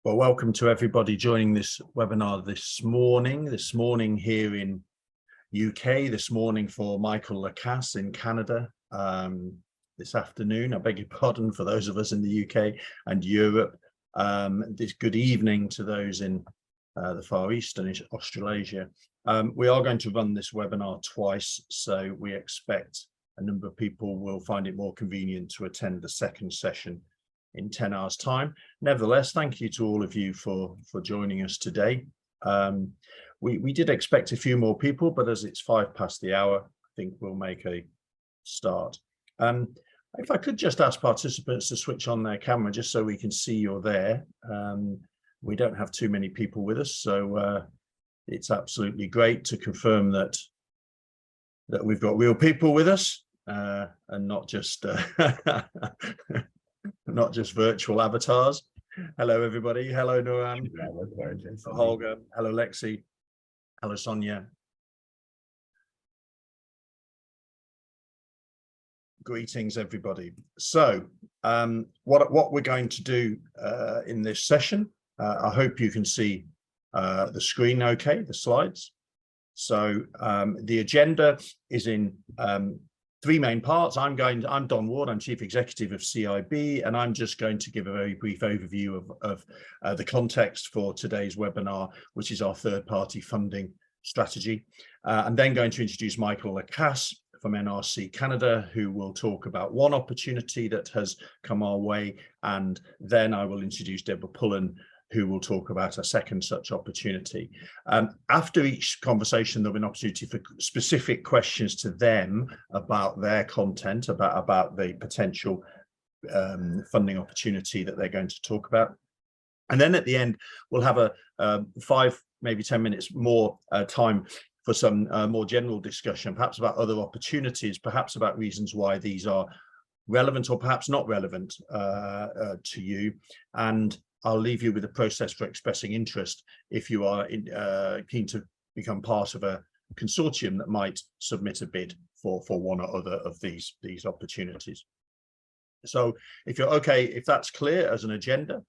Well, welcome to everybody joining this webinar this morning here in UK, this morning for Michael Lacasse in Canada, this afternoon, I beg your pardon, for those of us in the UK and Europe. This good evening to those in the Far East and Australasia. We are going to run this webinar twice, so we expect a number of people will find it more convenient to attend the second session in 10 hours time. Nevertheless, thank you to all of you for joining us today. We did expect a few more people, but as it's 5 past the hour, I think we'll make a start. If I could just ask participants to switch on their camera just so we can see you're there. We don't have too many people with us, so it's absolutely great to confirm that we've got real people with us and not just not just virtual avatars. Hello, everybody. Hello, Nuran. Hello, Holger. Hello, Lexi. Hello, Sonia. Greetings, everybody. So what we're going to do in this session, I hope you can see the screen okay, the slides. So the agenda is in 3 main parts. I'm Don Ward, I'm Chief Executive of CIB, and I'm just going to give a very brief overview of the context for today's webinar, which is our third-party funding strategy. I'm then going to introduce Michael Lacasse from NRC Canada, who will talk about one opportunity that has come our way, and then I will introduce Deborah Pullen, who will talk about a second such opportunity. After each conversation, there'll be an opportunity for specific questions to them about their content, about the potential funding opportunity that they're going to talk about. And then at the end, we'll have a 5, maybe 10 minutes more time for some more general discussion, perhaps about other opportunities, perhaps about reasons why these are relevant or perhaps not relevant to you. And I'll leave you with a process for expressing interest if you are keen to become part of a consortium that might submit a bid for one or other of these opportunities. So if you're okay, if that's clear as an agenda,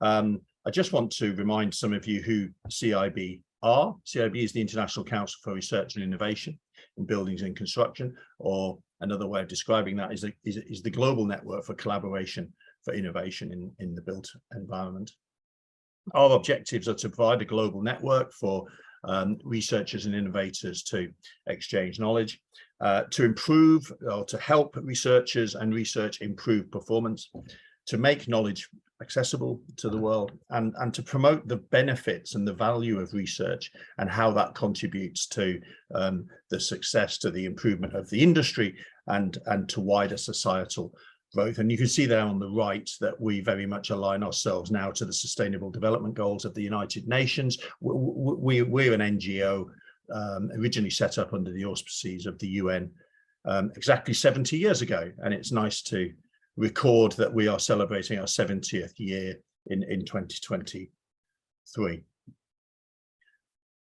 I just want to remind some of you who CIB are. CIB is the International Council for Research and Innovation in Buildings and Construction, or another way of describing that is the global network for collaboration for innovation in the built environment. Our objectives are to provide a global network for researchers and innovators to exchange knowledge, to improve or to help researchers and research improve performance, to make knowledge accessible to the world, and to promote the benefits and the value of research and how that contributes to the success, to the improvement of the industry and to wider societal growth. And you can see there on the right that we very much align ourselves now to the Sustainable Development Goals of the United Nations. We're an NGO originally set up under the auspices of the UN exactly 70 years ago, and it's nice to record that we are celebrating our 70th year in 2023.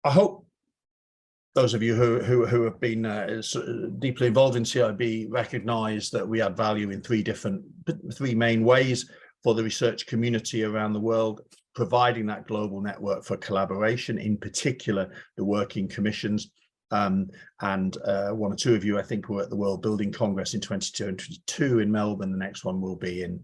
I hope those of you who have been deeply involved in CIB recognize that we add value in 3 main ways for the research community around the world, providing that global network for collaboration, in particular the working commissions. And 1 or 2 of you, I think, were at the World Building Congress in 2022 in Melbourne. The next one will be in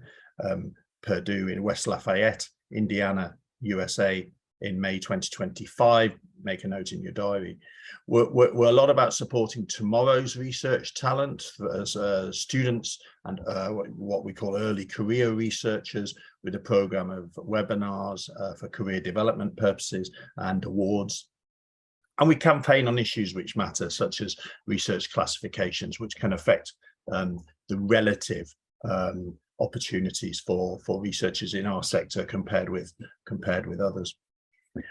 Purdue in West Lafayette, Indiana, USA in May 2025. Make a note in your diary. We're a lot about supporting tomorrow's research talent as students and what we call early career researchers, with a program of webinars for career development purposes and awards. And we campaign on issues which matter, such as research classifications, which can affect the relative opportunities for researchers in our sector compared with others.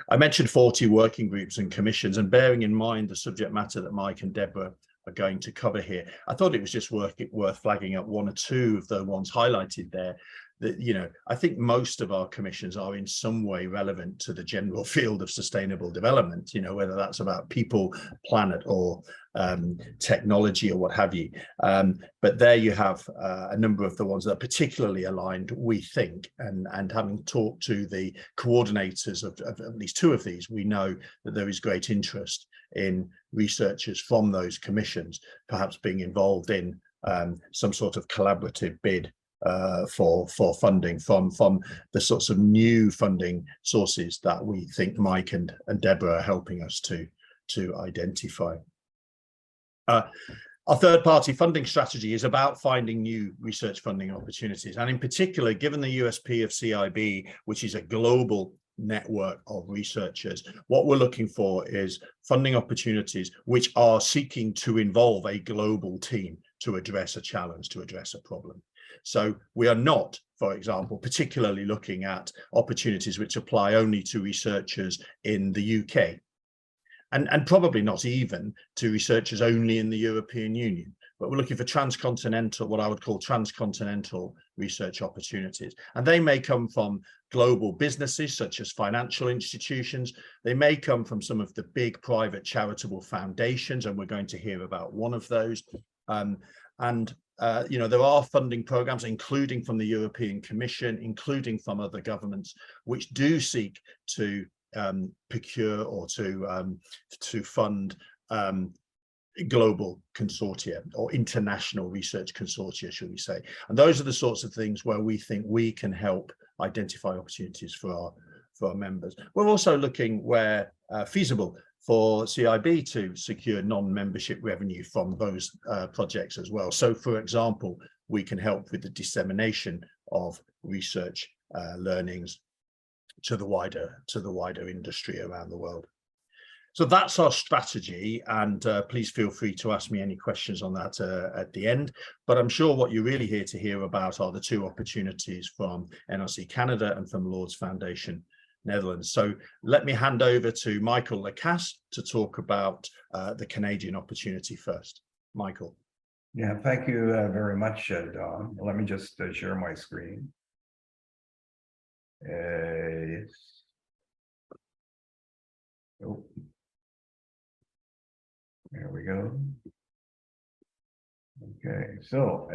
I mentioned 40 working groups and commissions, and bearing in mind the subject matter that Mike and Deborah are going to cover here, I thought it was just worth flagging up 1 or 2 of the ones highlighted there I think most of our commissions are in some way relevant to the general field of sustainable development, whether that's about people, planet, or technology, or what have you. But there you have a number of the ones that are particularly aligned, we think, and having talked to the coordinators of at least two of these, we know that there is great interest in researchers from those commissions perhaps being involved in some sort of collaborative bid for funding from the sorts of new funding sources that we think Mike and Deborah are helping us to identify. Our third-party funding strategy is about finding new research funding opportunities, and in particular, given the USP of CIB, which is a global network of researchers, what we're looking for is funding opportunities which are seeking to involve a global team to address a challenge, to address a problem. So we are not, for example, particularly looking at opportunities which apply only to researchers in the UK, and probably not even to researchers only in the European Union. But we're looking for trans-continental, what I would call trans-continental research opportunities. And they may come from global businesses, such as financial institutions. They may come from some of the big private charitable foundations, and we're going to hear about one of those. There are funding programs, including from the European Commission, including from other governments, which do seek to procure or to fund global consortia or international research consortia, should we say. And those are the sorts of things where we think we can help identify opportunities for our members. We're also looking where feasible for CIB to secure non-membership revenue from those projects as well. So, for example, we can help with the dissemination of research learnings to the wider industry around the world. So that's our strategy, and please feel free to ask me any questions on that at the end. But I'm sure what you're really here to hear about are the two opportunities from NRC Canada and from Lord's Foundation Netherlands. So let me hand over to Michael Lacasse to talk about the Canadian opportunity first. Michael. Yeah, thank you very much, Don. Let me just share my screen. Yes. Oh. There we go. Okay, so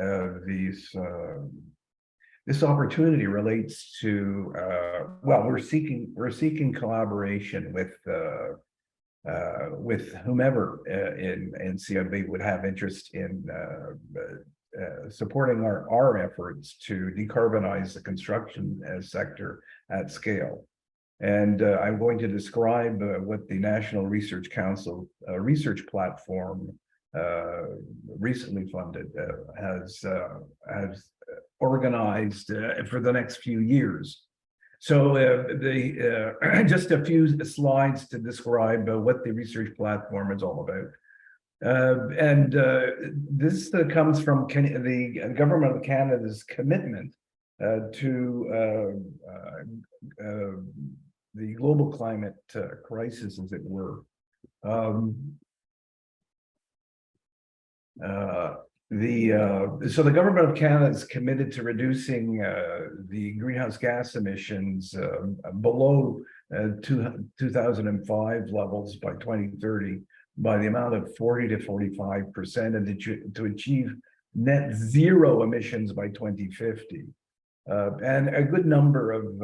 this opportunity relates to well, we're seeking collaboration with whomever in CIB would have interest in supporting our efforts to decarbonize the construction sector at scale. And I'm going to describe what the National Research Council research platform recently funded has organized for the next few years. So just a few slides to describe what the research platform is all about. This comes from the Government of Canada's commitment to the global climate crisis, as it were. So the Government of Canada is committed to reducing the greenhouse gas emissions below 2005 levels by 2030 by the amount of 40 to 45%, and to achieve net zero emissions by 2050. And a good number of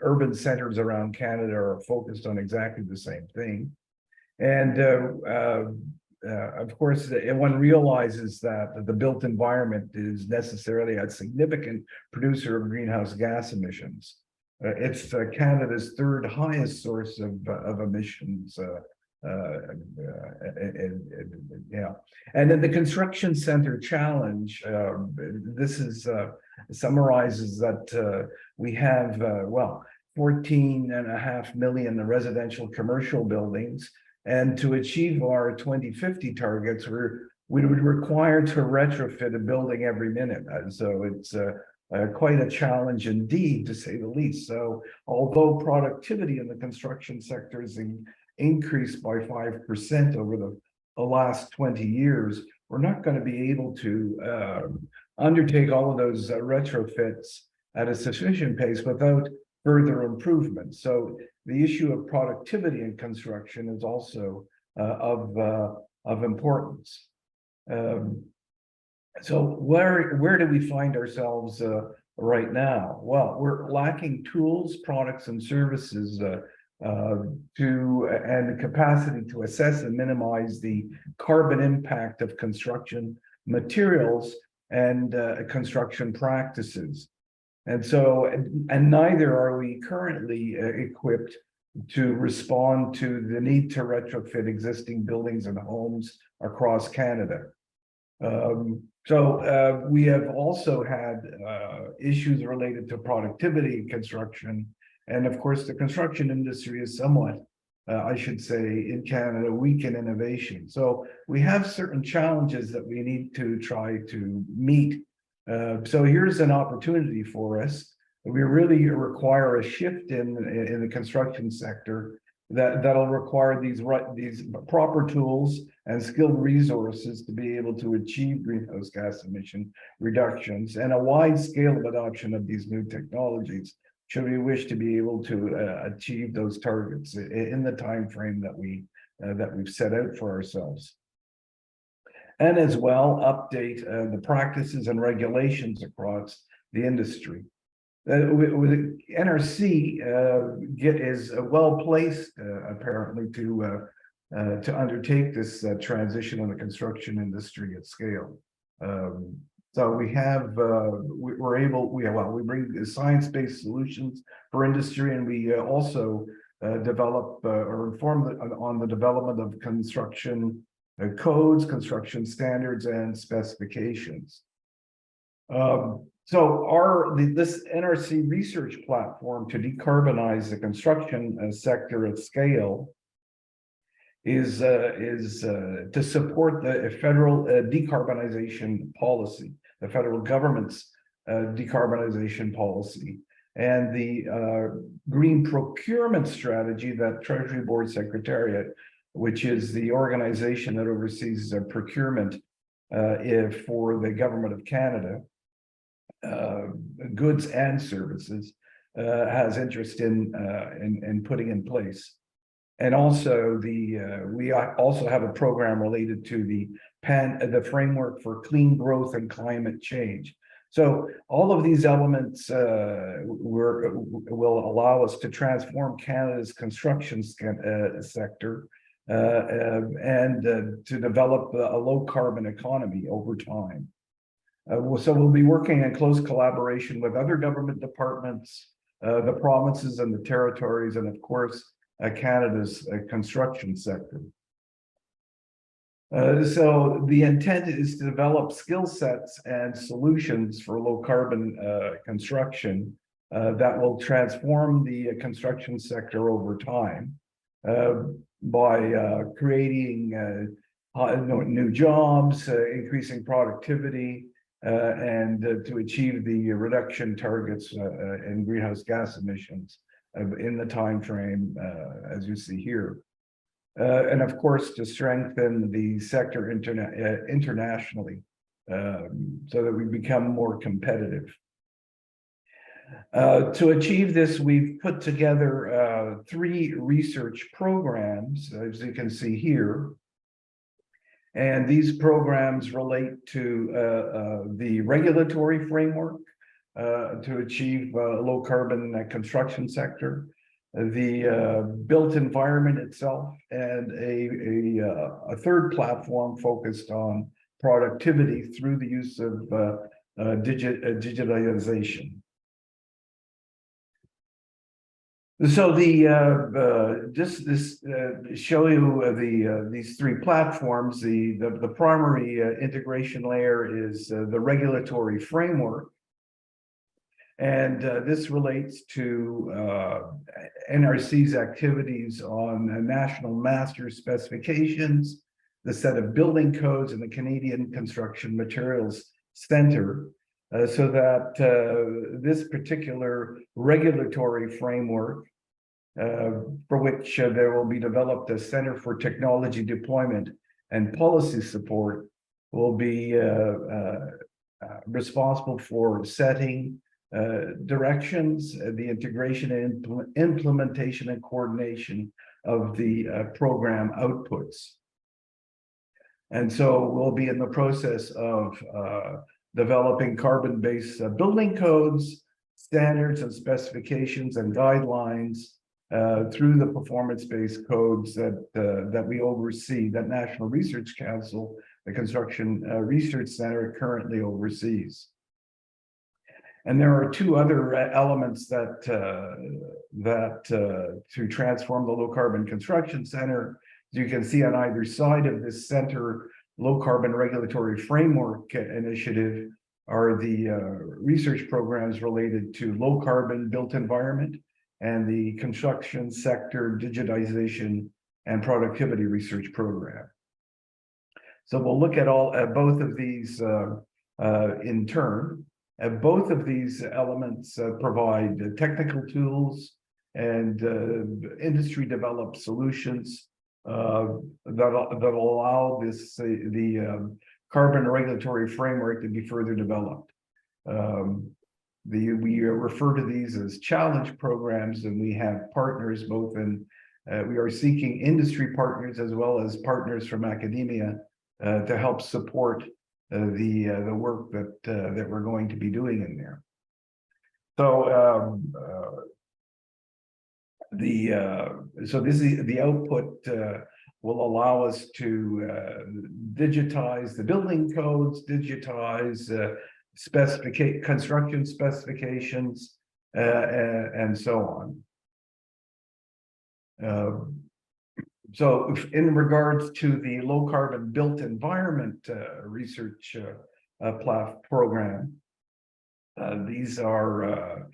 urban centers around Canada are focused on exactly the same thing. And of course, one realizes that the built environment is necessarily a significant producer of greenhouse gas emissions. It's Canada's third highest source of emissions. Yeah, and then the construction center challenge. This is summarizes that we have 14.5 million residential commercial buildings, and to achieve our 2050 targets, we would require to retrofit a building every minute. And so it's quite a challenge indeed, to say the least. So although productivity in the construction sector is increased by 5% over the last 20 years, we're not going to be able to undertake all of those retrofits at a sufficient pace without further improvement. So the issue of productivity in construction is also of importance. So where do we find ourselves right now? Well, we're lacking tools, products, and services and the capacity to assess and minimize the carbon impact of construction materials and construction practices. And so, and neither are we currently equipped to respond to the need to retrofit existing buildings and homes across Canada. We have also had issues related to productivity in construction. And of course, the construction industry is somewhat, I should say, in Canada, weak in innovation. So we have certain challenges that we need to try to meet. So here's an opportunity for us. We really require a shift in the construction sector that'll require these proper tools and skilled resources to be able to achieve greenhouse gas emission reductions and a wide scale of adoption of these new technologies should we wish to be able to achieve those targets in the time frame that we've set out for ourselves. And as well, update the practices and regulations across the industry. With NRC is well placed apparently to undertake this transition in the construction industry at scale. So we have we bring science-based solutions for industry, and we also develop or inform on the development of construction codes, construction standards, and specifications. This NRC research platform to decarbonize the construction sector at scale is to support the federal decarbonization policy, the federal government's decarbonization policy, and the green procurement strategy that Treasury Board Secretariat, which is the organization that oversees procurement for the government of Canada, goods and services, has interest in putting in place. And also we also have a program related to the framework for clean growth and climate change. So all of these elements will allow us to transform Canada's construction sector and to develop a low carbon economy over time. So we'll be working in close collaboration with other government departments, the provinces and the territories, and of course, Canada's construction sector. So the intent is to develop skill sets and solutions for low carbon construction that will transform the construction sector over time by creating new jobs, increasing productivity, and to achieve the reduction targets in greenhouse gas emissions in the time frame as you see here. And of course, to strengthen the sector internationally so that we become more competitive. To achieve this, we've put together 3 research programs, as you can see here. And these programs relate to the regulatory framework to achieve a low carbon construction sector, the built environment itself, and a third platform focused on productivity through the use of digitalization. So show you these 3 platforms. The primary integration layer is the regulatory framework, and this relates to NRC's activities on national master specifications, the set of building codes, and the Canadian Construction Materials Center. So that this particular regulatory framework, for which there will be developed a Center for Technology Deployment and Policy Support, will be responsible for setting, directions, the integration and implementation and coordination of the program outputs. And so we'll be in the process of developing carbon-based building codes, standards and specifications and guidelines through the performance-based codes that we oversee, that National Research Council, the Construction Research Center, currently oversees. And there are two other elements that to transform the Low Carbon Construction Center. As you can see on either side of this center, Low Carbon Regulatory Framework Initiative are the research programs related to low carbon built environment and the construction sector digitization and productivity research program. So we'll look at both of these in turn. Both of these elements provide technical tools and industry developed solutions that allow the carbon regulatory framework to be further developed. We refer to these as challenge programs, and we have partners both in, we are seeking industry partners as well as partners from academia to help support the work that we're going to be doing in there. So so this is the output will allow us to digitize the building codes, digitize construction specifications, and so on. So in regards to the low carbon built environment research program, these are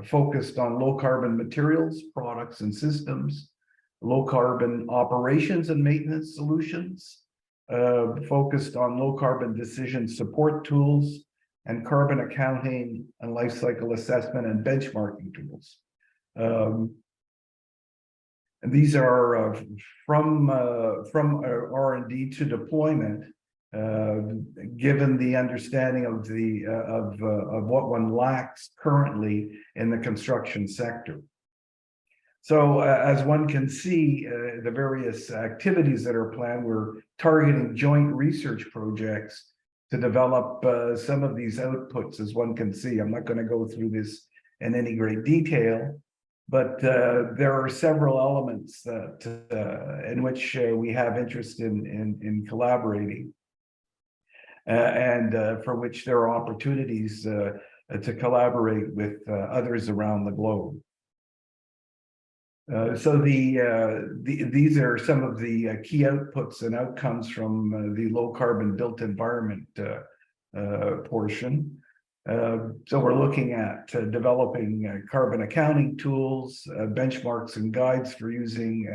focused on low carbon materials, products and systems, low carbon operations and maintenance solutions, focused on low carbon decision support tools, and carbon accounting and life cycle assessment and benchmarking tools. And these are from R&D to deployment, given the understanding of what one lacks currently in the construction sector. So as one can see, the various activities that are planned, we're targeting joint research projects to develop some of these outputs, as one can see. I'm not going to go through this in any great detail, but there are several elements that in which we have interest in collaborating, and for which there are opportunities to collaborate with others around the globe. So these are some of the key outputs and outcomes from the low carbon built environment portion. So we're looking at developing carbon accounting tools, benchmarks and guides for using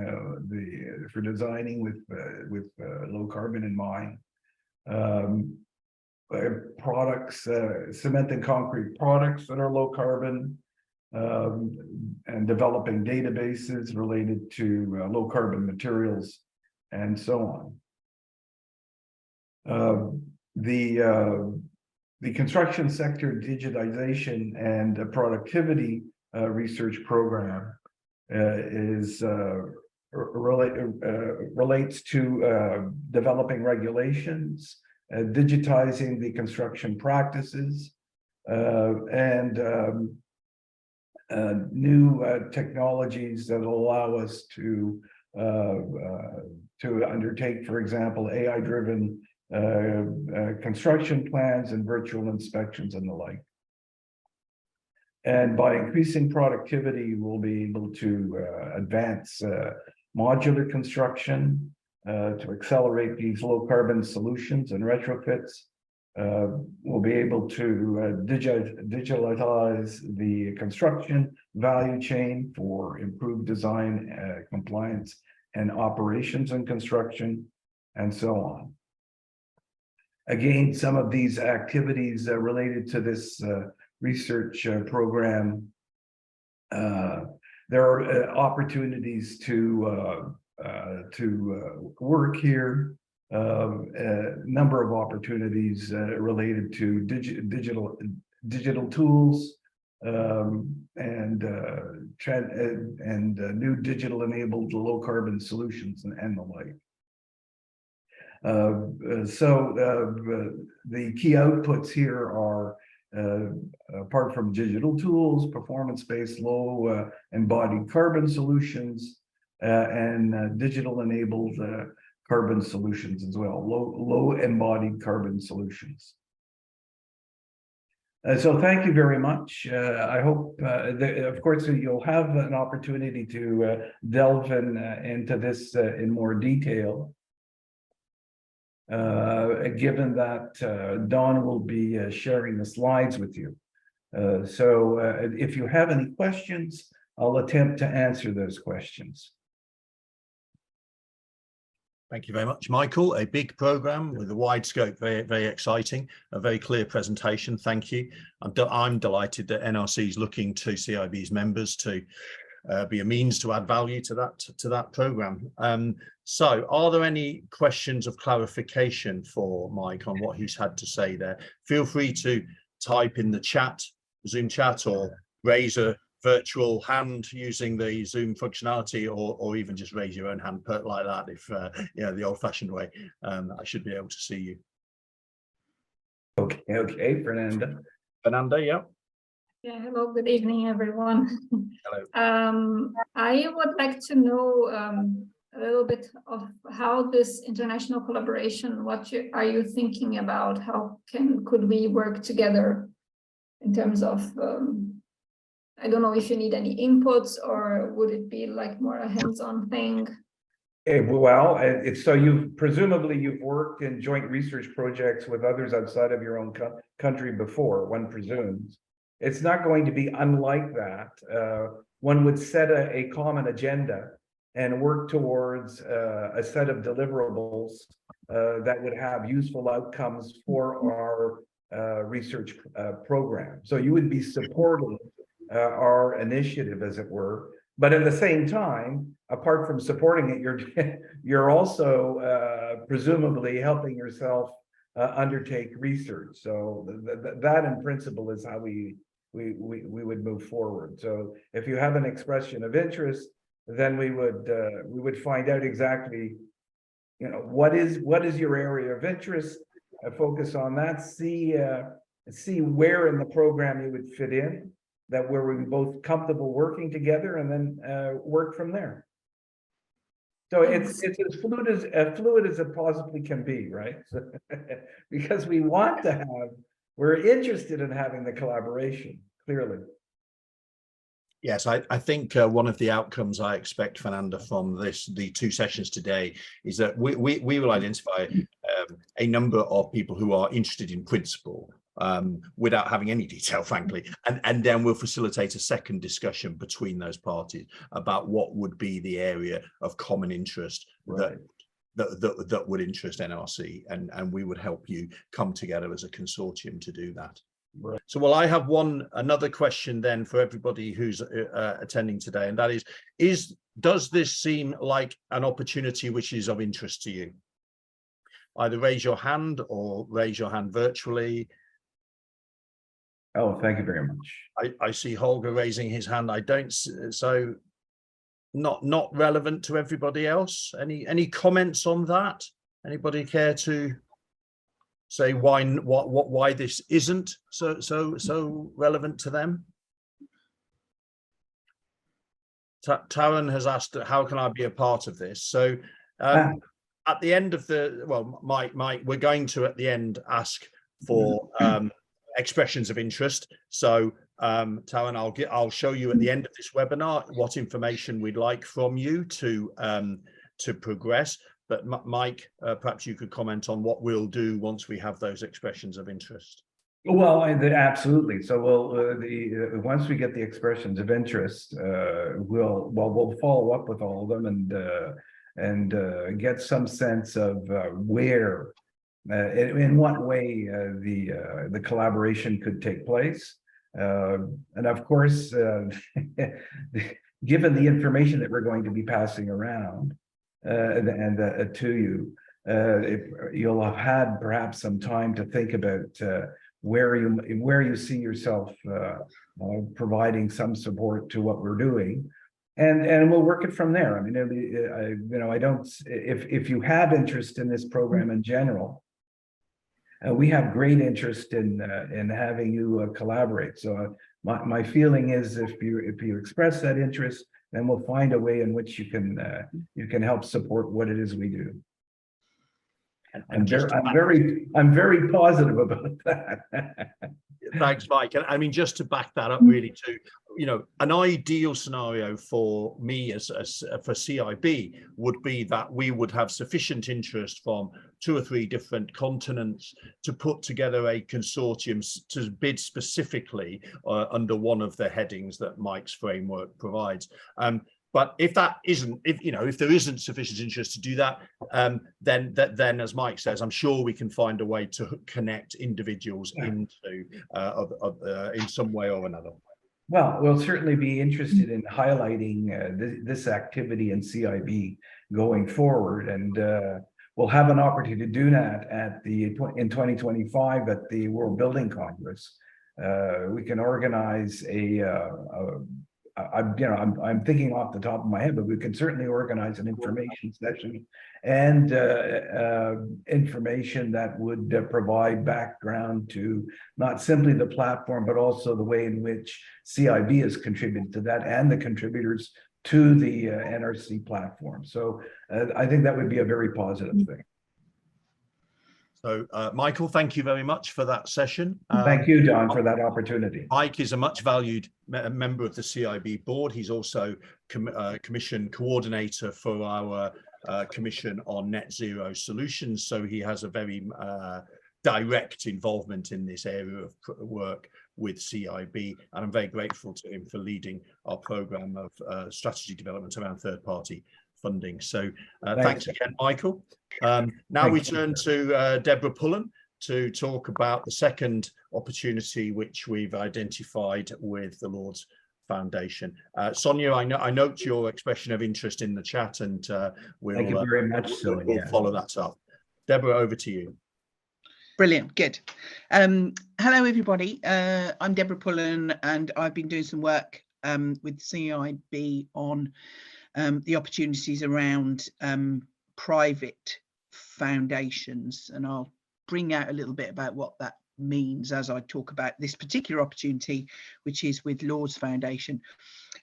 for designing with low carbon in mind. Products, cement and concrete products that are low carbon, and developing databases related to low carbon materials, and so on. The construction sector digitization and productivity research program relates to developing regulations, digitizing the construction practices, and new technologies that will allow us to undertake, for example, AI-driven construction plans and virtual inspections and the like. And by increasing productivity, we'll be able to advance modular construction to accelerate these low carbon solutions and retrofits. We'll be able to digitalize the construction value chain for improved design, compliance, and operations and construction, and so on. Again, some of these activities related to this research program, there are opportunities to work here, a number of opportunities related to digital tools, and new digital enabled low carbon solutions and the like. The key outputs here are, apart from digital tools, performance-based low embodied carbon solutions, and digital enabled carbon solutions as well, low embodied carbon solutions. So thank you very much. I hope, of course, you'll have an opportunity to delve into this in more detail, given that Don will be sharing the slides with you. So if you have any questions, I'll attempt to answer those questions. Thank you very much, Michael. A big program with a wide scope, very, very exciting, a very clear presentation. Thank you. I'm delighted that NRC is looking to CIB's members to be a means to add value to that program. So are there any questions of clarification for Mike on what he's had to say there? Feel free to type in the chat, Zoom chat, or raise a virtual hand using the Zoom functionality, or even just raise your own hand like that if you know, the old-fashioned way. I should be able to see you. Okay, Fernanda. Fernanda, yeah. Yeah, hello, good evening, everyone. Hello. I would like to know a little bit of how this international collaboration, are you thinking about? How could we work together in terms of, I don't know if you need any inputs, or would it be like more a hands-on thing? Well, so presumably you've worked in joint research projects with others outside of your own country before, one presumes. It's not going to be unlike that. One would set a common agenda and work towards a set of deliverables that would have useful outcomes for our research program. So you would be supporting our initiative, as it were. But at the same time, apart from supporting it, you're also presumably helping yourself undertake research. So that in principle is how we would move forward. So if you have an expression of interest, then we would find out exactly, you know, what is your area of interest, focus on that, see where in the program you would fit in, that where we're both comfortable working together, and then work from there. So it's as fluid as it possibly can be, right? So, because we're interested in having the collaboration, clearly. Yes, I think one of the outcomes I expect, Fernanda, from the two sessions today is that we will identify a number of people who are interested in principle, without having any detail, frankly, and then we'll facilitate a second discussion between those parties about what would be the area of common interest, right, that would interest NRC, and we would help you come together as a consortium to do that. Right. So, well, I have another question then for everybody who's attending today, and that is does this seem like an opportunity which is of interest to you? Either raise your hand or raise your hand virtually. Oh, thank you very much. I see Holger raising his hand. I don't, so not relevant to everybody else. Any comments on that? Anybody care to say why this isn't so relevant to them? Taran has asked, how can I be a part of this? So at the end of Mike, we're going to at the end ask for expressions of interest. So Taran, I'll show you at the end of this webinar what information we'd like from you to progress. But Mike, perhaps you could comment on what we'll do once we have those expressions of interest. Well, absolutely. So once we get the expressions of interest, we'll follow up with all of them and get some sense of where, in what way the collaboration could take place, and of course, given the information that we're going to be passing around to you, if you'll have had perhaps some time to think about where you see yourself providing some support to what we're doing, and we'll work it from there. I mean, I don't, if you have interest in this program in general, we have great interest in having you collaborate. So my feeling is if you express that interest, then we'll find a way in which you can help support what it is we do. I'm very positive about that. Thanks, Mike. And I mean, just to back that up really too, an ideal scenario for me as for CIB would be that we would have sufficient interest from 2 or 3 different continents to put together a consortium to bid specifically under one of the headings that Mike's framework provides. But if that isn't, if there isn't sufficient interest to do that, then as Mike says, I'm sure we can find a way to connect individuals into in some way or another. Well, we'll certainly be interested in highlighting this activity in CIB going forward, and we'll have an opportunity to do that in 2025 at the World Building Congress. We can organize I'm thinking off the top of my head, but we can certainly organize an information session and information that would provide background to not simply the platform, but also the way in which CIB has contributed to that and the contributors to the NRC platform. So I think that would be a very positive thing. So, Michael, thank you very much for that session. Thank you, Don, for that opportunity. Mike is a much valued member of the CIB board. He's also commission coordinator for our commission on net zero solutions. So he has a very direct involvement in this area of work with CIB. And I'm very grateful to him for leading our program of strategy development around third-party funding. So thanks again, Michael. Now we turn to Deborah Pullen to talk about the second opportunity which we've identified with the Lord's Foundation. Sonia, I note your expression of interest in the chat, and we'll, thank you very much, we'll follow that up. Deborah, over to you. Brilliant, good. Hello, everybody. I'm Deborah Pullen, and I've been doing some work with CIB on the opportunities around private foundations, and I'll bring out a little bit about what that means as I talk about this particular opportunity, which is with Lord's Foundation.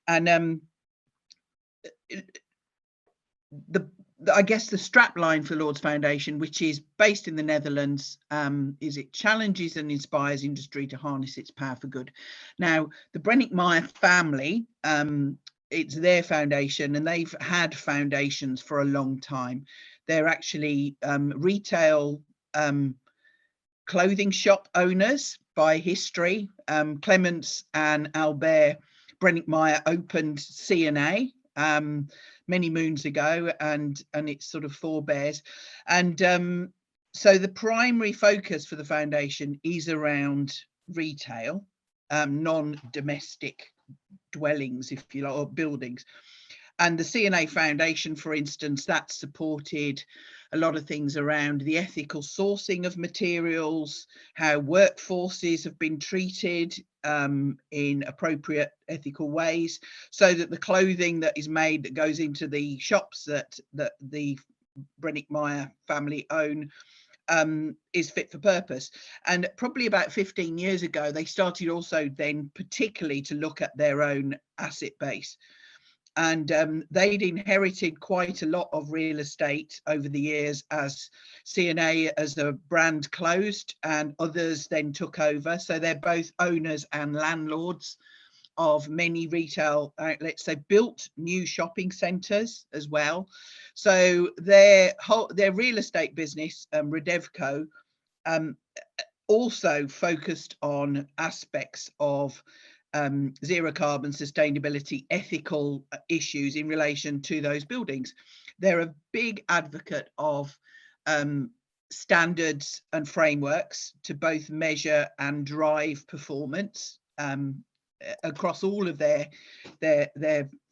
And I guess the strap line for Lord's Foundation, which is based in the Netherlands, is it challenges and inspires industry to harness its power for good. Now, the Brennick-Meyer family, it's their foundation, and they've had foundations for a long time. They're actually retail clothing shop owners by history. Clements and Albert Brennick-Meyer opened C&A many moons ago, and its sort of forebears. And so the primary focus for the foundation is around retail, non-domestic dwellings, if you like, or buildings. And the C&A Foundation, for instance, that supported a lot of things around the ethical sourcing of materials, how workforces have been treated in appropriate ethical ways, so that the clothing that is made that goes into the shops that the Brennick-Meyer family own is fit for purpose. And probably about 15 years ago, they started also then particularly to look at their own asset base. And they'd inherited quite a lot of real estate over the years as C&A as a brand closed and others then took over. So they're both owners and landlords of many retail outlets. They built new shopping centres as well. So their real estate business, Redevco, also focused on aspects of zero carbon, sustainability, ethical issues in relation to those buildings. They're a big advocate of standards and frameworks to both measure and drive performance across all of their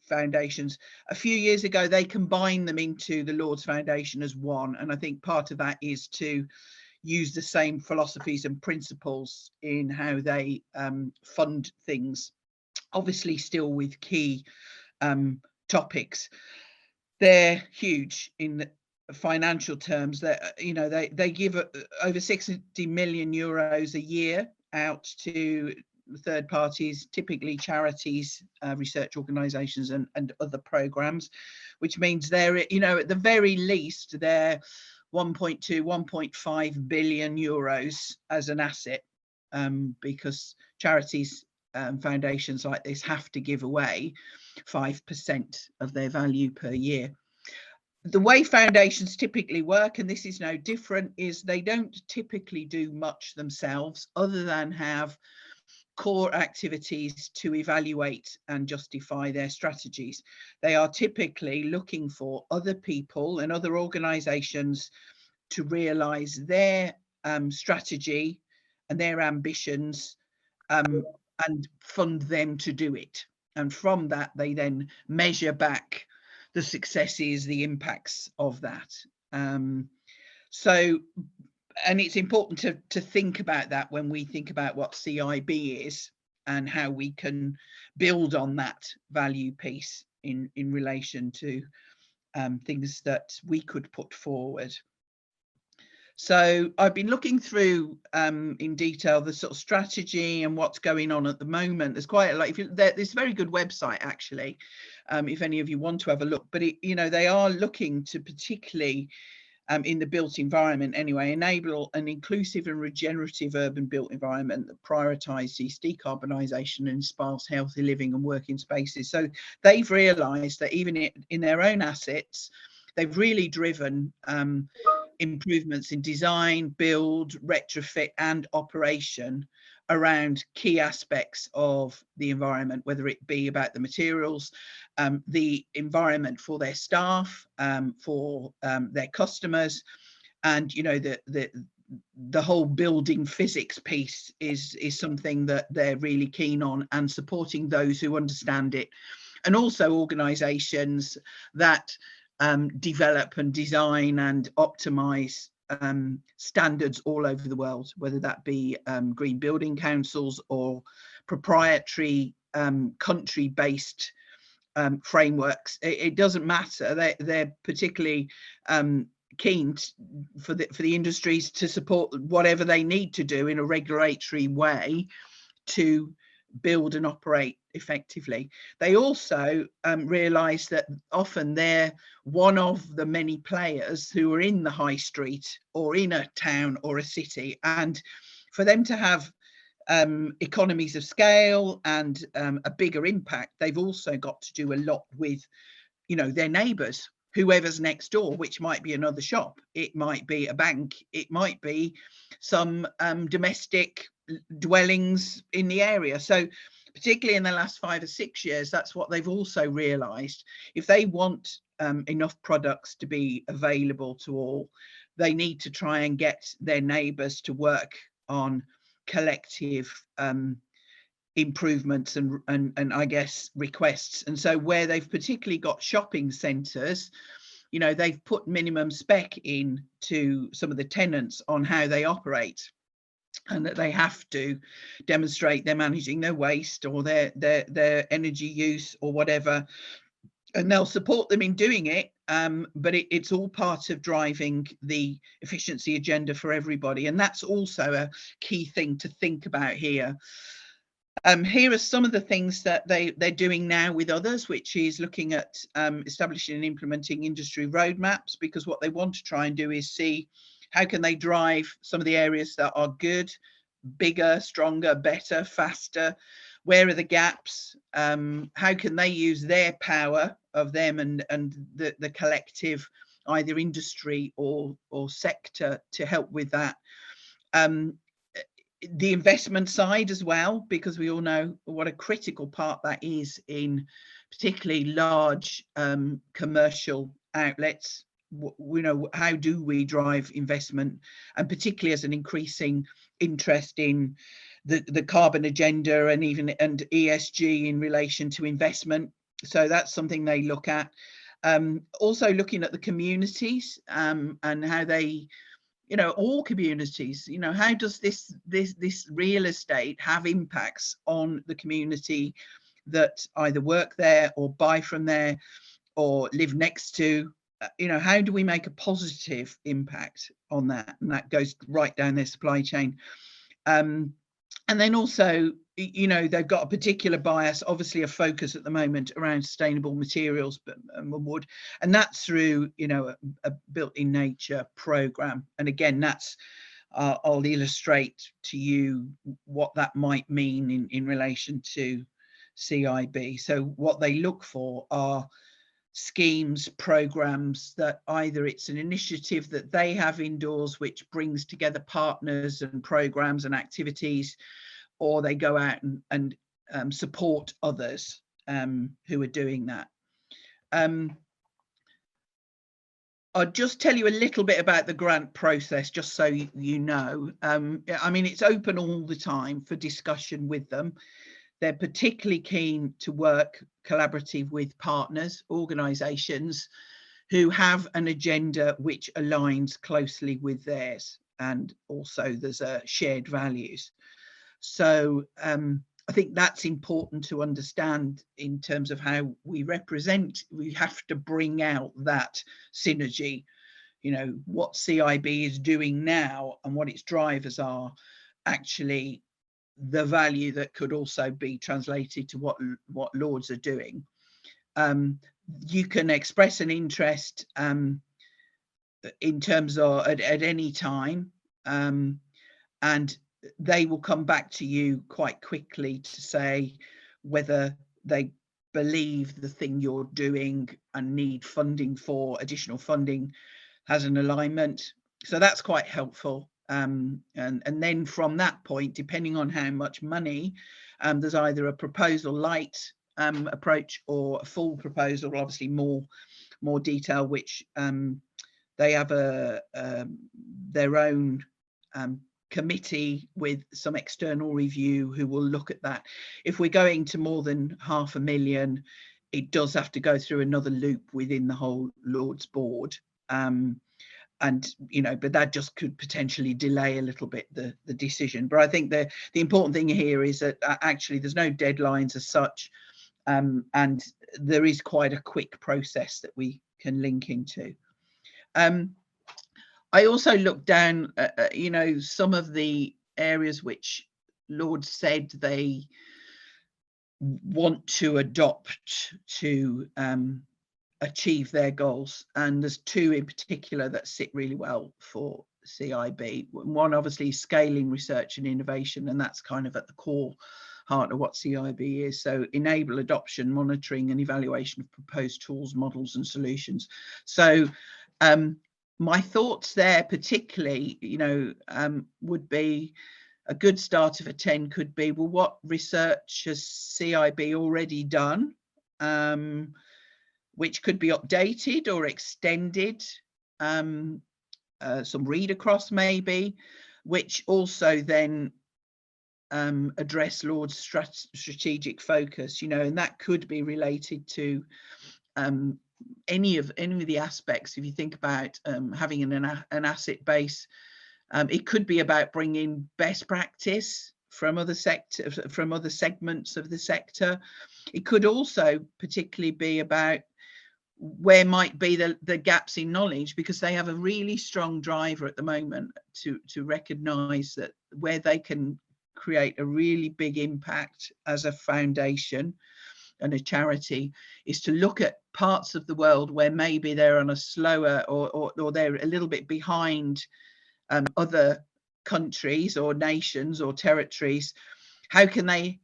foundations. A few years ago, they combined them into the Lord's Foundation as one, and I think part of that is to use the same philosophies and principles in how they fund things, obviously still with key topics. They're huge in financial terms. That, you know, they give over 60 million euros a year out to third parties, typically charities, research organizations, and other programs, which means they're, you know, at the very least, they're 1.2, 1.5 billion euros as an asset, because charities, foundations like this have to give away 5% of their value per year. The way foundations typically work, and this is no different, is they don't typically do much themselves other than have core activities to evaluate and justify their strategies. They are typically looking for other people and other organizations to realize their strategy and their ambitions, and fund them to do it. And from that, they then measure back the successes, the impacts of that. So, and it's important to think about that when we think about what CIB is and how we can build on that value piece in relation to things that we could put forward. So I've been looking through in detail the sort of strategy and what's going on at the moment. There's quite a lot. There's a very good website actually, if any of you want to have a look. But you know, they are looking to particularly in the built environment anyway, enable an inclusive and regenerative urban built environment that prioritises decarbonisation and inspires healthy living and working spaces. So they've realised that even in their own assets, they've really driven improvements in design, build, retrofit and operation around key aspects of the environment, whether it be about the materials, the environment for their staff, for their customers, and you know, the whole building physics piece is something that they're really keen on, and supporting those who understand it, and also organizations that develop and design and optimize standards all over the world, whether that be green building councils or proprietary country-based frameworks. It doesn't matter. They're particularly keen for the industries to support whatever they need to do in a regulatory way to build and operate effectively. They also realise that often they're one of the many players who are in the high street or in a town or a city, and for them to have economies of scale and a bigger impact, they've also got to do a lot with, you know, their neighbours, whoever's next door, which might be another shop, it might be a bank, it might be some domestic dwellings in the area. So particularly in the last 5 or 6 years, that's what they've also realised. If they want enough products to be available to all, they need to try and get their neighbours to work on collective improvements and I guess requests. And so where they've particularly got shopping centres, you know, they've put minimum spec in to some of the tenants on how they operate, and that they have to demonstrate they're managing their waste or their energy use or whatever, and they'll support them in doing it, but it's all part of driving the efficiency agenda for everybody, and that's also a key thing to think about here. Here are some of the things that they're doing now with others, which is looking at establishing and implementing industry roadmaps, because what they want to try and do is see how can they drive some of the areas that are good, bigger, stronger, better, faster. Where are the gaps? How can they use their power of them and the collective, either industry or sector, to help with that? The investment side as well, because we all know what a critical part that is in particularly large commercial outlets. You know, how do we drive investment, and particularly as an increasing interest in the carbon agenda and ESG in relation to investment. So that's something they look at. Also looking at the communities and how they, you know, all communities, you know, how does this real estate have impacts on the community that either work there or buy from there or live next to? You know, how do we make a positive impact on that? And that goes right down their supply chain. And then also, you know, they've got a particular bias, obviously a focus at the moment around sustainable materials, but wood, and that's through, you know, a built in nature program. And again, that's I'll illustrate to you what that might mean in relation to CIB. So what they look for are schemes, programs that either it's an initiative that they have indoors which brings together partners and programs and activities, or they go out and support others who are doing that. I'll just tell you a little bit about the grant process, just so you know. I mean, it's open all the time for discussion with them. They're particularly keen to work collaborative with partners, organisations who have an agenda which aligns closely with theirs, and also there's shared values. So I think that's important to understand in terms of how we represent. We have to bring out that synergy, you know, what CIB is doing now and what its drivers are actually the value that could also be translated to what Lords are doing. You can express an interest in terms of at any time, and they will come back to you quite quickly to say whether they believe the thing you're doing and need funding for additional funding has an alignment. So that's quite helpful. And then from that point, depending on how much money, there's either a proposal light approach or a full proposal, obviously more detail, which they have their own committee with some external review who will look at that. If we're going to more than $500,000, it does have to go through another loop within the whole Lords board. And you know, but that just could potentially delay a little bit the decision. But I think the important thing here is that actually there's no deadlines as such, and there is quite a quick process that we can link into. I also looked down you know, some of the areas which Lords said they want to adopt to achieve their goals, and there's two in particular that sit really well for CIB. One, obviously, scaling research and innovation, and that's kind of at the core heart of what CIB is. So enable adoption, monitoring and evaluation of proposed tools, models and solutions. So my thoughts there particularly, you know, would be a good start of a 10 could be, well, what research has CIB already done? Which could be updated or extended, some read across maybe, which also then address Lord's strategic focus, you know, and that could be related to any of the aspects. If you think about having an asset base, it could be about bringing best practice from other segments of the sector. It could also particularly be about where might be the gaps in knowledge, because they have a really strong driver at the moment to recognize that where they can create a really big impact as a foundation and a charity is to look at parts of the world where maybe they're on a slower or they're a little bit behind other countries or nations or territories. How can they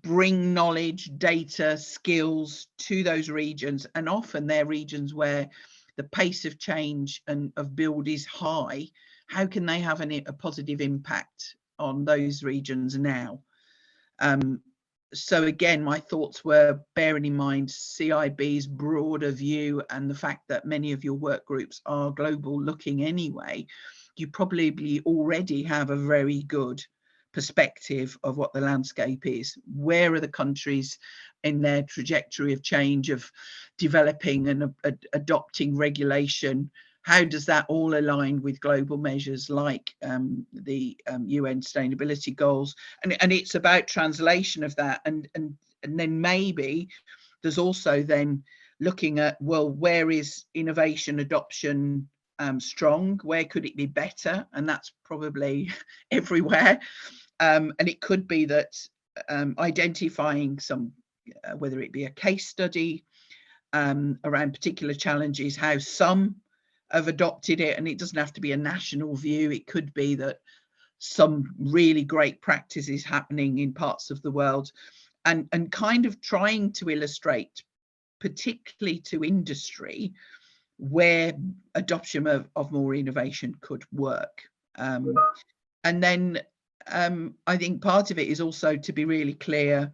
bring knowledge, data, skills to those regions? And often they're regions where the pace of change and of build is high. How can they have a positive impact on those regions now? So again, my thoughts were bearing in mind CIB's broader view and the fact that many of your work groups are global looking anyway. You probably already have a very good perspective of what the landscape is. Where are the countries in their trajectory of change, of developing and adopting regulation how does that all align with global measures like the UN sustainability goals? And it's about translation of that, and then maybe there's also then looking at, well, where is innovation adoption strong? Where could it be better? And that's probably everywhere. And it could be that identifying some, whether it be a case study around particular challenges, how some have adopted it, and it doesn't have to be a national view. It could be that some really great practice is happening in parts of the world, and kind of trying to illustrate, particularly to industry, where adoption of more innovation could work. And then I think part of it is also to be really clear,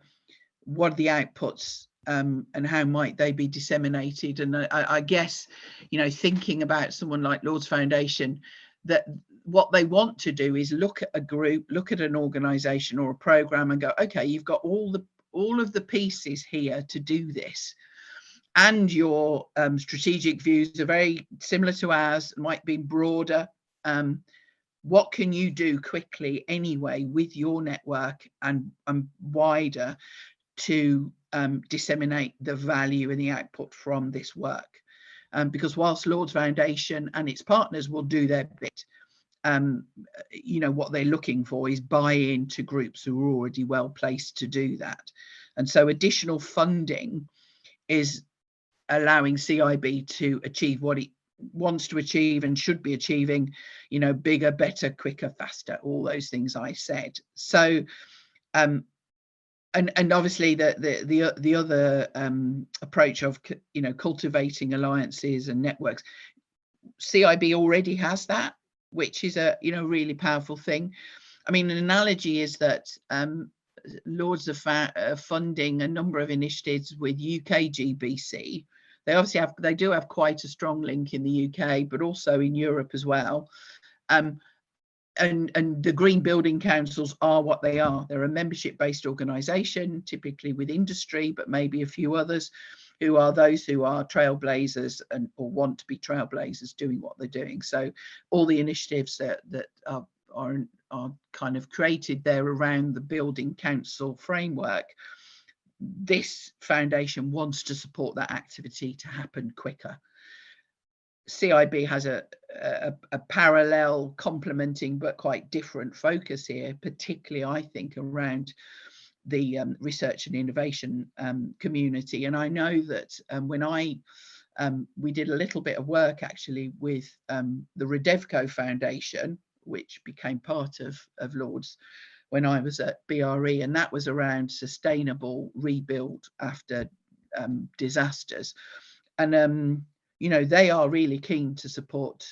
what are the outputs and how might they be disseminated? And I guess, you know, thinking about someone like Lord's Foundation, that what they want to do is look at a group, look at an organization or a program and go, okay, you've got all of the pieces here to do this. And your strategic views are very similar to ours, might be broader. What can you do quickly anyway with your network and wider to disseminate the value and the output from this work? Because whilst Lord's Foundation and its partners will do their bit, you know, what they're looking for is buy-in to groups who are already well placed to do that. And so additional funding is allowing CIB to achieve what it wants to achieve and should be achieving, you know, bigger, better, quicker, faster, all those things I said. So and obviously the other approach of, you know, cultivating alliances and networks, CIB already has that, which is a, you know, really powerful thing. I mean, an analogy is that Lords are funding a number of initiatives with UK GBC. They obviously do have quite a strong link in the UK, but also in Europe as well. And the Green Building Councils are what they are. They're a membership-based organisation, typically with industry, but maybe a few others, who are those who are trailblazers or want to be trailblazers doing what they're doing. So all the initiatives that are kind of created there around the Building Council framework, this foundation wants to support that activity to happen quicker. CIB has a parallel, complementing but quite different focus here, particularly I think around the research and innovation community. And I know that when we did a little bit of work actually with the Redevco Foundation, which became part of Lords when I was at BRE, and that was around sustainable rebuild after disasters. And you know, they are really keen to support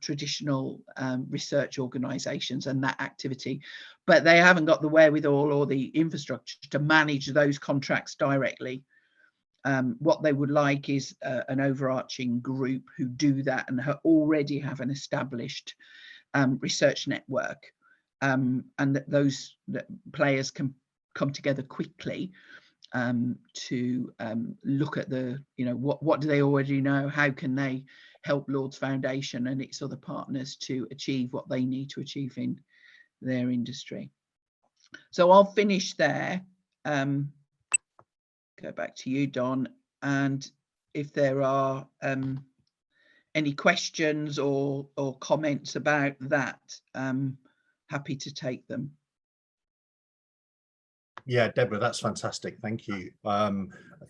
traditional research organisations and that activity, but they haven't got the wherewithal or the infrastructure to manage those contracts directly. What they would like is an overarching group who do that and already have an established research network, and that those players can come together quickly to look at the, you know, what do they already know, how can they help Lords Foundation and its other partners to achieve what they need to achieve in their industry. So I'll finish there. Go back to you, Don, and if there are any questions or comments about that, happy to take them. Yeah, Deborah, that's fantastic. Thank you. A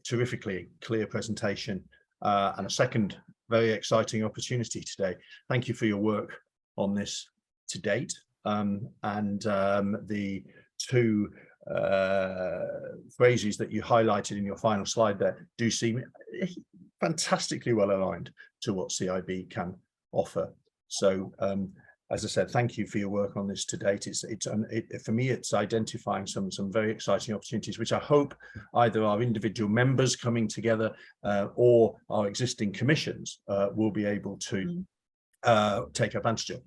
terrifically clear presentation and a second very exciting opportunity today. Thank you for your work on this to date. And the two phrases that you highlighted in your final slide there do seem fantastically well aligned to what CIB can offer. So as I said, thank you for your work on this to date. For me, it's identifying some very exciting opportunities, which I hope either our individual members coming together or our existing commissions will be able to take advantage of.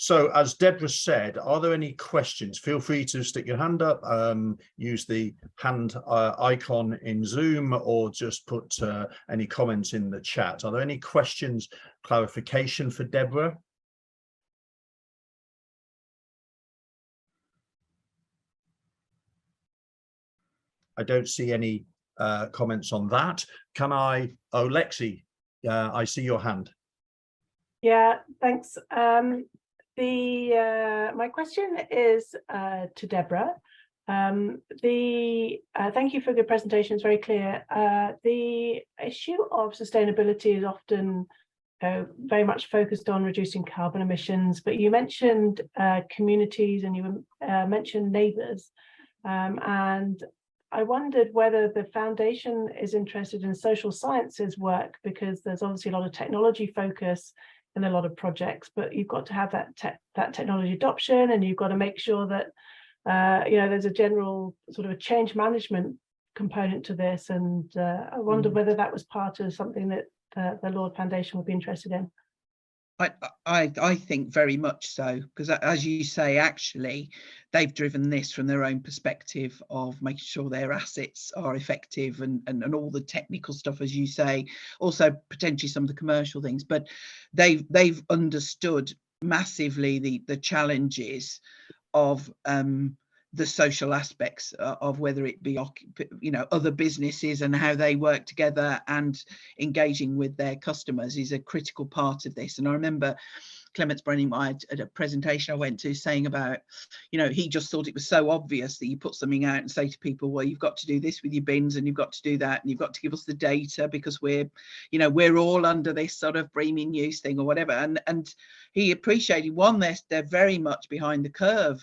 So as Deborah said, are there any questions? Feel free to stick your hand up, use the hand icon in Zoom, or just put any comments in the chat. Are there any questions, clarification for Deborah? I don't see any comments on that. Can I, oh, Lexi, I see your hand. Yeah, thanks. My question is to Deborah. Thank you for the presentation, it's very clear. The issue of sustainability is often very much focused on reducing carbon emissions, but you mentioned communities and you mentioned neighbours, and I wondered whether the foundation is interested in social sciences work, because there's obviously a lot of technology focus in a lot of projects, but you've got to have that technology adoption, and you've got to make sure that there's a general sort of a change management component to this. And I wonder whether that was part of something that the Lord Foundation would be interested in. I think very much so, because as you say, actually, they've driven this from their own perspective of making sure their assets are effective and all the technical stuff, as you say, also potentially some of the commercial things, but they've understood massively the challenges of the social aspects of whether it be other businesses and how they work together, and engaging with their customers is a critical part of this. And I remember Clements Brennan at a presentation I went to saying about, he just thought it was so obvious that you put something out and say to people, well, you've got to do this with your bins, and you've got to do that, and you've got to give us the data, because we're all under this sort of premium use thing or whatever. And he appreciated, one, they're very much behind the curve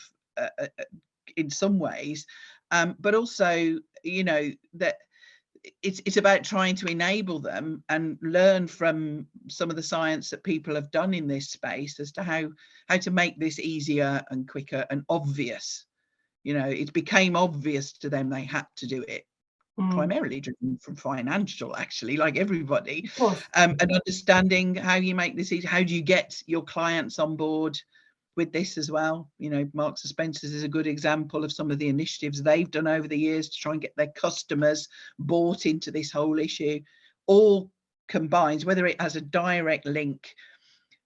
in some ways, but also that it's about trying to enable them and learn from some of the science that people have done in this space as to how to make this easier and quicker and obvious. It became obvious to them they had to do it, primarily driven from financial, actually, like everybody, and understanding how you make this easy. How do you get your clients on board with this as well? Marks and Spencer's is a good example of some of the initiatives they've done over the years to try and get their customers bought into this whole issue. All combines, whether it has a direct link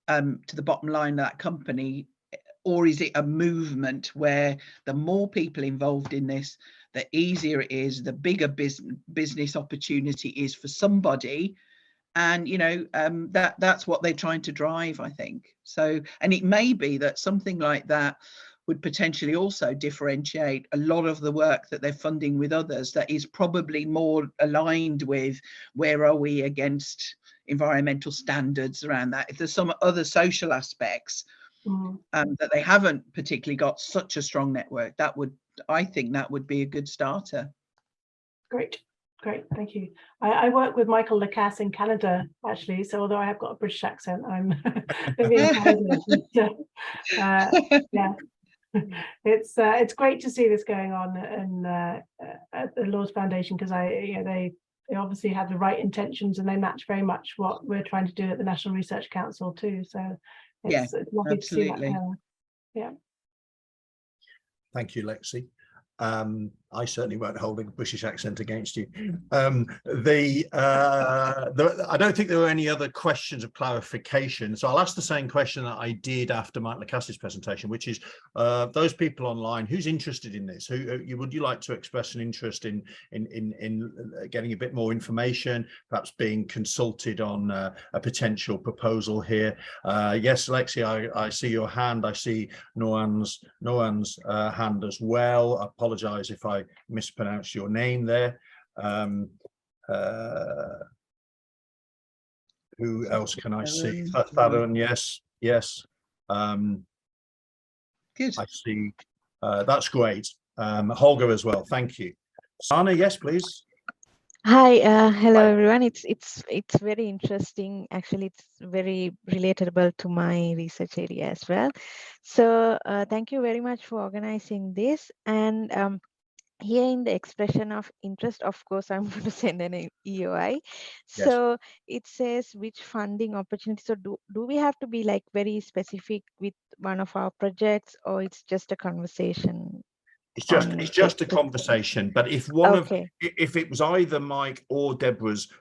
to the bottom line of that company, or is it a movement where the more people involved in this, the easier it is, the bigger business opportunity is for somebody. And that's what they're trying to drive, I think. So, and it may be that something like that would potentially also differentiate a lot of the work that they're funding with others, that is probably more aligned with where are we against environmental standards around that. If there's some other social aspects that they haven't particularly got such a strong network, I think that would be a good starter. Great, thank you. I work with Michael Lacasse in Canada, actually, so although I have got a British accent, I'm living in Canada. Yeah, it's great to see this going on at the Lord's Foundation, because they obviously have the right intentions, and they match very much what we're trying to do at the National Research Council too. So it's lovely to see that. Yeah. Thank you, Lexi. I certainly won't hold a British accent against you. I don't think there were any other questions of clarification, so I'll ask the same question that I did after Mike Lacasse's presentation, which is those people online who's interested in this, would you like to express an interest in getting a bit more information, perhaps being consulted on a potential proposal here? Yes, Lexi, I see your hand. I see Noan's hand as well. I apologize if I mispronounced your name there. Who else can I see? Thaddeus, yes. Good. I see. That's great. Holger as well. Thank you. Sana, yes, please. Hi, hello everyone. It's very interesting. Actually, it's very relatable to my research area as well. So thank you very much for organizing this. And here in the expression of interest, of course, I'm going to send an EOI. Yes. So it says which funding opportunity. So do we have to be like very specific with one of our projects, or it's just a conversation? It's just a conversation, but if if it was either Mike or Deborah's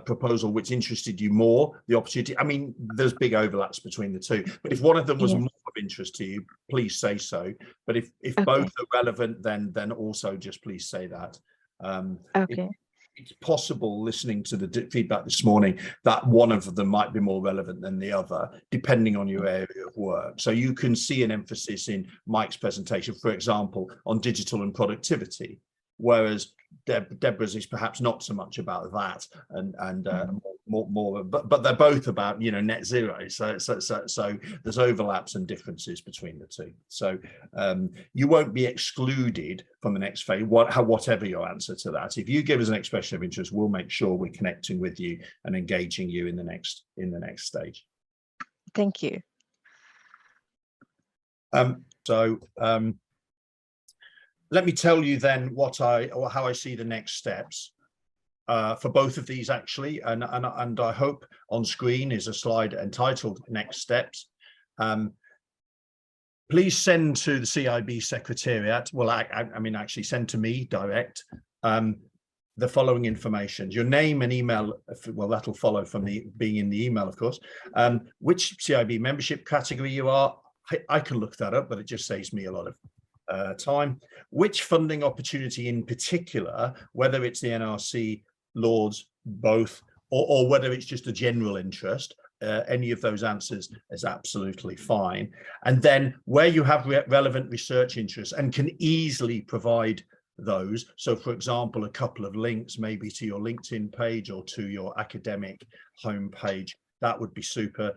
proposal which interested you more, the opportunity, I mean, there's big overlaps between the two, but if one of them was more of interest to you, please say so. But if both are relevant, then also just please say that. It's possible, listening to the feedback this morning, that one of them might be more relevant than the other, depending on your area of work. So you can see an emphasis in Mike's presentation, for example, on digital and productivity, whereas Deborah's is perhaps not so much about that, and more, but they're both about, you know, net zero. So there's overlaps and differences between the two. So you won't be excluded from the next phase, whatever your answer to that. If you give us an expression of interest, we'll make sure we're connecting with you and engaging you in the next stage. Thank you. Let me tell you then how I see the next steps for both of these, actually, and I hope on screen is a slide entitled Next Steps. Please send to the CIB Secretariat, well, I mean, actually send to me direct, the following information: your name and email, well, that'll follow from being in the email, of course, which CIB membership category you are. I can look that up, but it just saves me a lot of time. Which funding opportunity in particular, whether it's the NRC, Lords, both, or whether it's just a general interest, any of those answers is absolutely fine. And then where you have relevant research interests and can easily provide those, so for example, a couple of links maybe to your LinkedIn page or to your academic homepage, that would be super.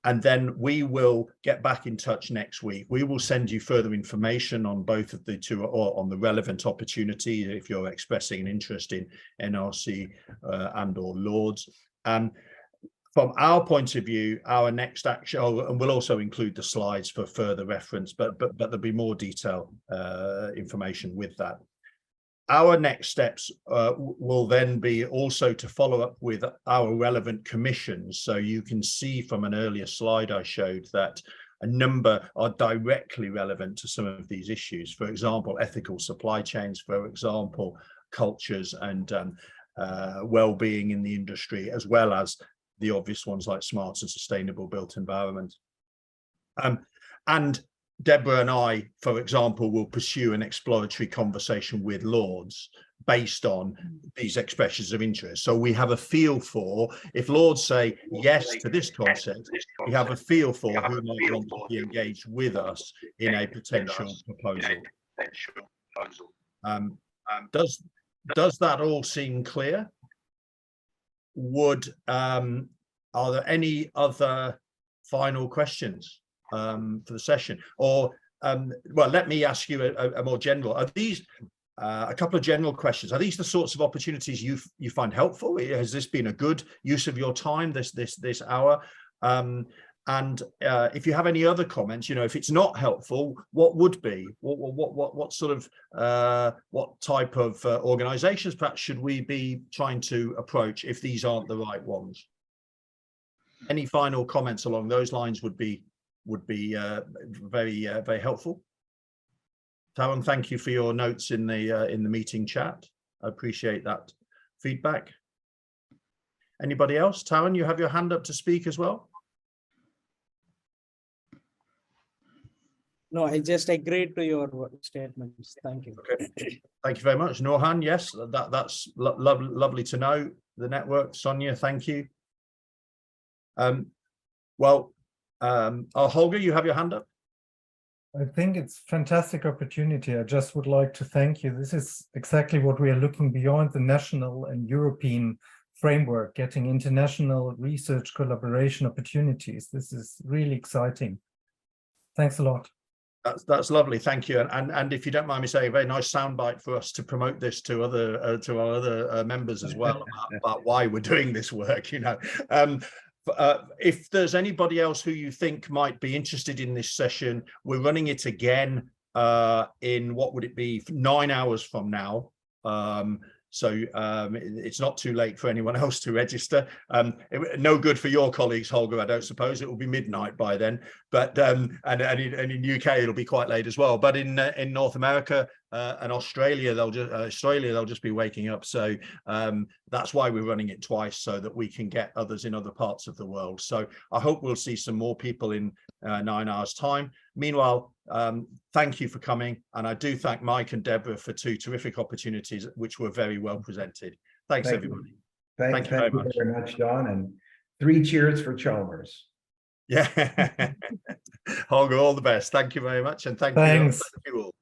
And then we will get back in touch next week. We will send you further information on both of the two, or on the relevant opportunity if you're expressing an interest in NRC and or Lords. From our point of view, our next action, and we'll also include the slides for further reference, but there'll be more detailed information with that. Our next steps will then be also to follow up with our relevant commissions. So you can see from an earlier slide I showed that a number are directly relevant to some of these issues. For example, ethical supply chains, for example, cultures and well-being in the industry, as well as the obvious ones like smart and sustainable built environment. And Deborah and I, for example, will pursue an exploratory conversation with Lords based on these expressions of interest. So we have a feel for, if Lords say yes to this concept, we have a feel for who might want to be engaged with us in a potential proposal. Does that all seem clear? Are there any other final questions for the session? Or well, let me ask you a more general. Are these a couple of general questions? Are these the sorts of opportunities you find helpful? Has this been a good use of your time this hour? And if you have any other comments, you know, if it's not helpful, what would be? What sort of what type of organizations perhaps should we be trying to approach if these aren't the right ones? Any final comments along those lines would be very helpful. Taryn, thank you for your notes in the meeting chat. I appreciate that feedback. Anybody else? Taryn, you have your hand up to speak as well. No, I just agreed to your statements. Thank you. Okay. Thank you very much. Norhan, yes, that's lovely to know the network. Sonia, thank you. Well, Holger, you have your hand up. I think it's a fantastic opportunity. I just would like to thank you. This is exactly what we are looking beyond the national and European framework, getting international research collaboration opportunities. This is really exciting. Thanks a lot. That's lovely, thank you. And if you don't mind me saying, a very nice soundbite for us to promote this to our other members as well about why we're doing this work. You know, if there's anybody else who you think might be interested in this session, we're running it again in, what would it be, 9 hours from now. It's not too late for anyone else to register. No good for your colleagues, Holger, I don't suppose. It will be midnight by then, but and in UK it'll be quite late as well. But in North America and Australia, they'll just be waking up. So that's why we're running it twice, so that we can get others in other parts of the world. So I hope we'll see some more people in 9 hours time. Meanwhile, thank you for coming, and I do thank Mike and Deborah for 2 terrific opportunities which were very well presented. Thanks, everybody. Thank you very much, Don, and 3 cheers for Chalmers. Yeah. Holger, all the best. Thank you very much, and thank you all.